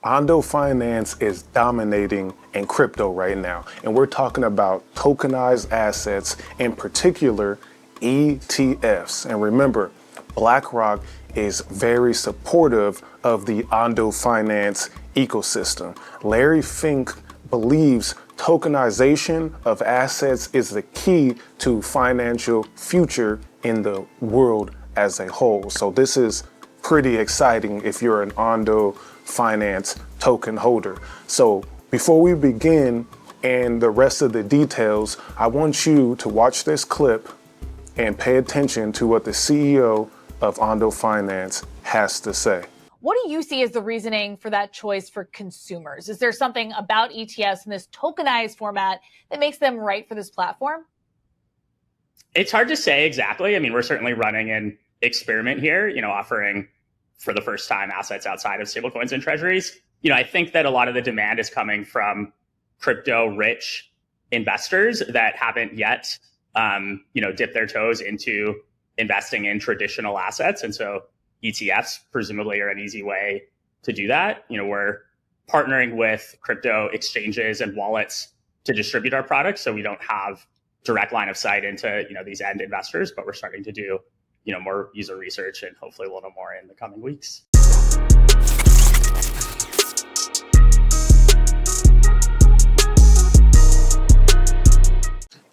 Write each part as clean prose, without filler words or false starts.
Ondo Finance is dominating in crypto right now, and we're talking about tokenized assets, in particular ETFs. And remember, Blackrock is very supportive of the Ondo Finance ecosystem. Larry Fink believes tokenization of assets is the key to financial future in the world as a whole. So this is pretty exciting if you're an Ondo Finance token holder. So before we begin and the rest of the details, I want you to watch this clip and pay attention to what the CEO of Ondo Finance has to say. What do you see as the reasoning for that choice for consumers? Is there something about ETFs in this tokenized format that makes them right for this platform? It's hard to say exactly. I mean, we're certainly running an experiment here, offering for the first time assets outside of stablecoins and treasuries. I think that a lot of the demand is coming from crypto-rich investors that haven't yet, dipped their toes into investing in traditional assets. And so ETFs presumably are an easy way to do that. We're partnering with crypto exchanges and wallets to distribute our products. So we don't have direct line of sight into, these end investors, but we're starting to do, more user research, and hopefully we'll know more in the coming weeks.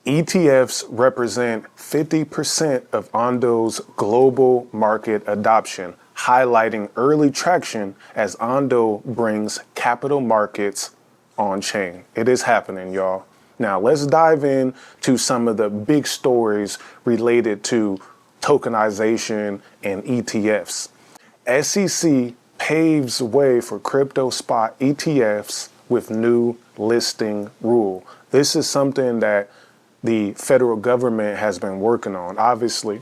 ETFs represent 50% of Ondo's global market adoption, highlighting early traction as Ondo brings capital markets on chain. It is happening, y'all. Now let's dive in to some of the big stories related to tokenization and ETFs. SEC paves way for crypto spot ETFs with new listing rule. This is something that the federal government has been working on. Obviously,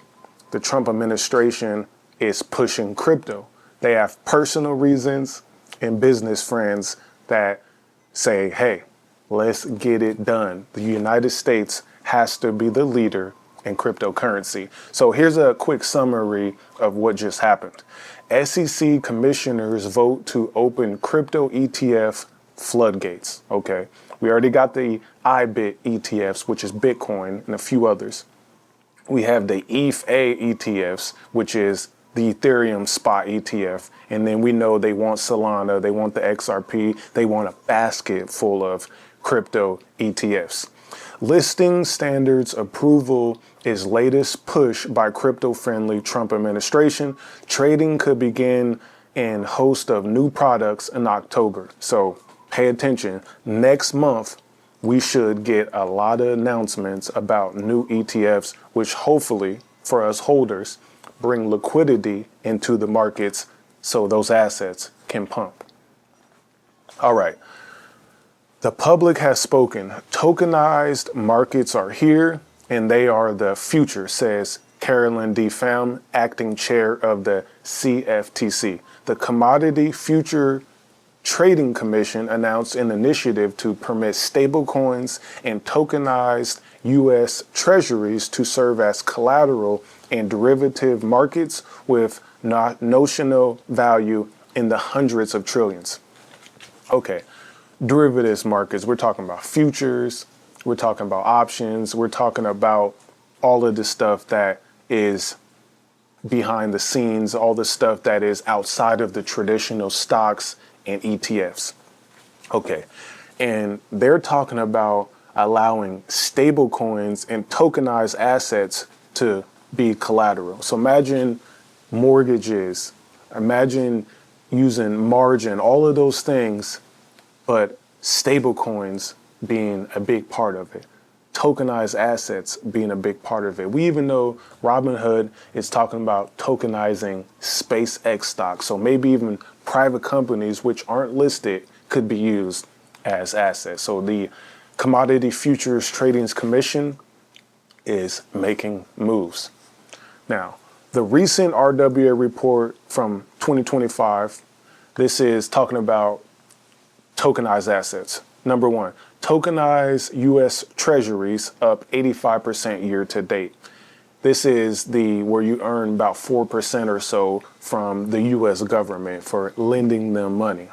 the Trump administration is pushing crypto. They have personal reasons and business friends that say, hey, let's get it done. The United States has to be the leader in cryptocurrency. So here's a quick summary of what just happened. SEC commissioners vote to open crypto ETF floodgates. Okay. We already got the IBIT ETFs, which is Bitcoin, and a few others. We have the ETH-A ETFs, which is the Ethereum spot ETF. And then we know they want Solana, they want the XRP, they want a basket full of crypto ETFs. Listing standards approval is latest push by crypto-friendly Trump administration. Trading could begin in host of new products in October. So pay attention. Next month, we should get a lot of announcements about new ETFs, which hopefully for us holders bring liquidity into the markets so those assets can pump. All right. The public has spoken. Tokenized markets are here and they are the future, says Carolyn D. Pham, acting chair of the CFTC. The Commodity Future Trading Commission announced an initiative to permit stablecoins and tokenized U.S. treasuries to serve as collateral in derivative markets with notional value in the hundreds of trillions. Okay, derivatives markets, we're talking about futures, we're talking about options, we're talking about all of the stuff that is behind the scenes, all the stuff that is outside of the traditional stocks and ETFs. Okay. And they're talking about allowing stable coins and tokenized assets to be collateral. So imagine mortgages, imagine using margin, all of those things, but stable coins being a big part of it. Tokenized assets being a big part of it. We even know Robinhood is talking about tokenizing SpaceX stock. So maybe even private companies which aren't listed could be used as assets. So the Commodity Futures Trading Commission is making moves. Now, the recent RWA report from 2025, this is talking about tokenized assets. Number one, tokenized U.S. treasuries up 85% year to date. This is where you earn about 4% or so from the U.S. government for lending them money.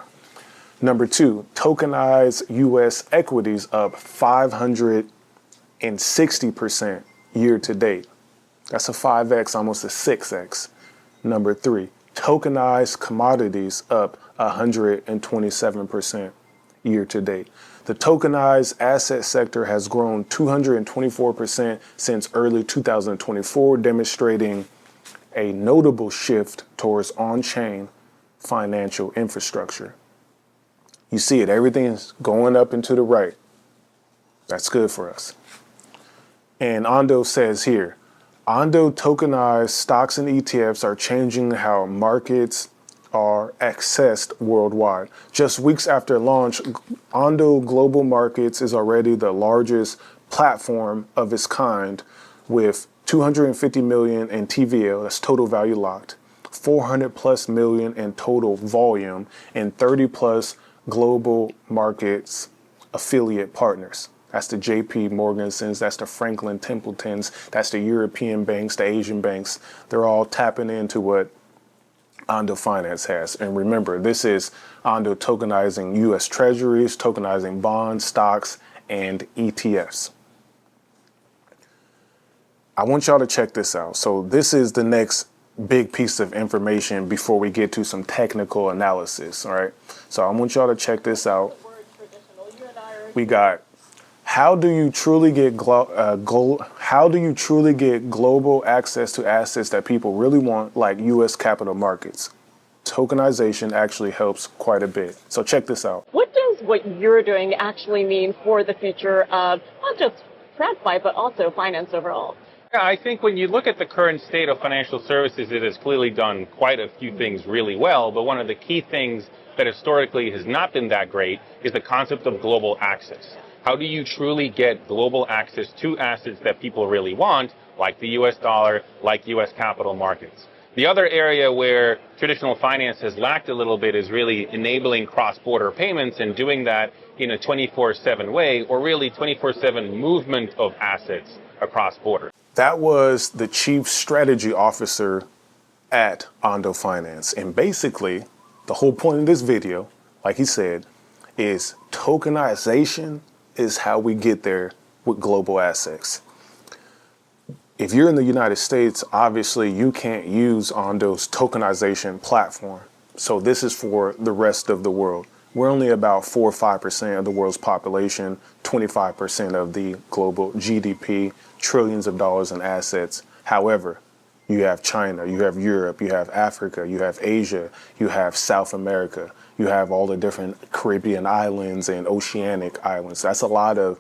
Number two, tokenized U.S. equities up 560% year to date. That's a 5x, almost a 6x. Number three, tokenized commodities up 127% year to date. The tokenized asset sector has grown 224% since early 2024, demonstrating a notable shift towards on-chain financial infrastructure. You see it, everything is going up and to the right. That's good for us. And Ondo says here, Ondo tokenized stocks and ETFs are changing how markets are accessed worldwide. Just weeks after launch, Ondo Global Markets is already the largest platform of its kind with 250 million in TVL, that's total value locked, 400 plus million in total volume, and 30 plus global markets affiliate partners. That's the JP Morgansons, that's the Franklin Templetons, that's the European banks, the Asian banks. They're all tapping into what Ondo Finance has. And remember, this is Ondo tokenizing US treasuries, tokenizing bonds, stocks, and ETFs. I want y'all to check this out. So this is the next big piece of information before we get to some technical analysis, all right? So I want y'all to check this out. We got, how do you truly get global access to assets that people really want, like US capital markets? Tokenization actually helps quite a bit. So check this out. What does what you're doing actually mean for the future of not just TradFi, but also finance overall? Yeah, I think when you look at the current state of financial services, it has clearly done quite a few things really well. But one of the key things that historically has not been that great is the concept of global access. How do you truly get global access to assets that people really want, like the US dollar, like US capital markets? The other area where traditional finance has lacked a little bit is really enabling cross-border payments and doing that in a 24/7 way, or really 24/7 movement of assets across borders. That was the chief strategy officer at Ondo Finance. And basically, the whole point of this video, like he said, is tokenization is how we get there with global assets. If you're in the United States, obviously you can't use Ondo's tokenization platform. So this is for the rest of the world. We're only about 4 or 5% of the world's population, 25% of the global GDP, trillions of dollars in assets. However, you have China, you have Europe, you have Africa, you have Asia, you have South America, you have all the different Caribbean islands and oceanic islands. That's a lot of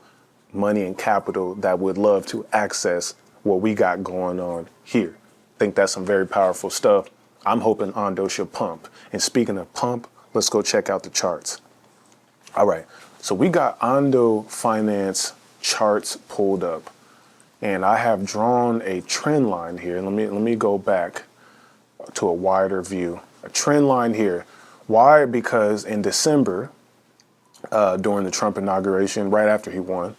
money and capital that would love to access what we got going on here. I think that's some very powerful stuff. I'm hoping Ondo should pump. And speaking of pump, let's go check out the charts. All right, so we got Ondo Finance charts pulled up, and I have drawn a trend line here. Let me go back to a wider view. A trend line here. Why? Because in December, during the Trump inauguration, right after he won,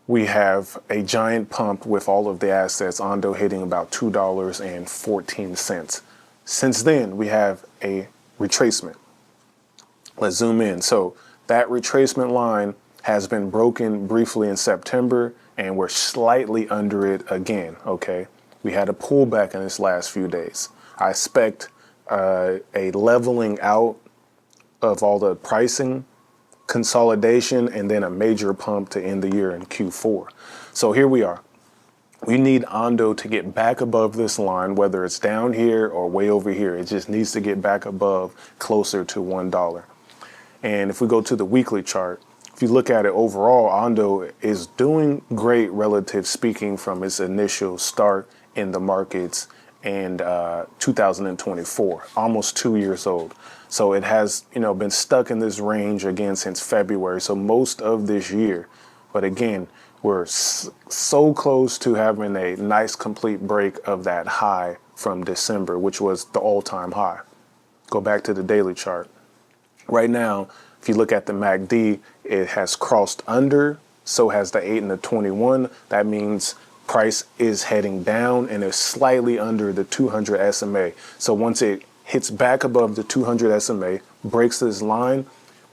we have a giant pump with all of the assets, Ondo hitting about $2.14. Since then, we have a retracement. Let's zoom in. So that retracement line has been broken briefly in September, and we're slightly under it again, okay? We had a pullback in this last few days. I expect a leveling out of all the pricing, consolidation, and then a major pump to end the year in Q4. So here we are. We need Ondo to get back above this line, whether it's down here or way over here. It just needs to get back above, closer to $1. And if we go to the weekly chart, if you look at it overall, Ondo is doing great relative speaking from its initial start in the markets in 2024, almost 2 years old. So it has, been stuck in this range again since February, so most of this year. But again, we're so close to having a nice complete break of that high from December, which was the all-time high. Go back to the daily chart. Right now, if you look at the MACD, it has crossed under, so has the 8 and the 21. That means price is heading down and is slightly under the 200 SMA. So once it hits back above the 200 SMA, breaks this line,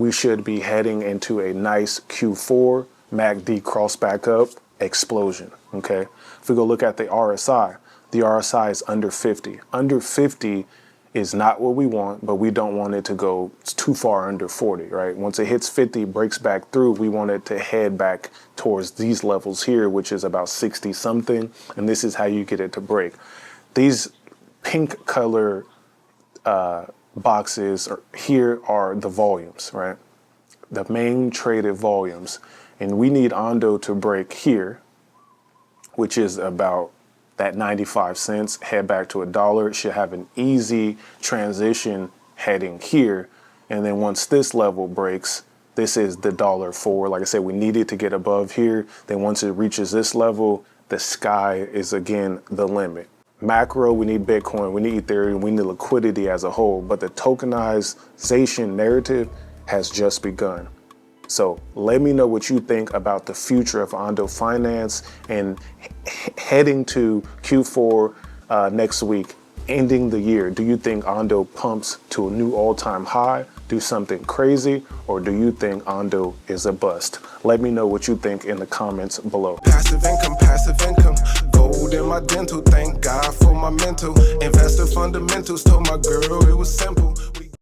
we should be heading into a nice Q4, MACD cross back up, explosion, okay? If we go look at the RSI is under 50. Under 50 is not what we want, but we don't want it to go too far under 40, right? Once it hits 50, breaks back through, we want it to head back towards these levels here, which is about 60 something, and this is how you get it to break. These pink color boxes here are the volumes, right? The main traded volumes. And we need Ondo to break here, which is about that 95 cents, head back to $1. It should have an easy transition heading here. And then once this level breaks, this is the $4. Like I said, we need it to get above here. Then once it reaches this level, the sky is again the limit. Macro, we need Bitcoin, we need Ethereum, we need liquidity as a whole, but the tokenization narrative has just begun. So let me know what you think about the future of Ondo Finance and heading to Q4 next week, ending the year. Do you think Ondo pumps to a new all-time high, do something crazy, or do you think Ondo is a bust? Let me know what you think in the comments below. Passive income, gold in my dental, thank God for my mental. Investor fundamentals, told my girl it was simple.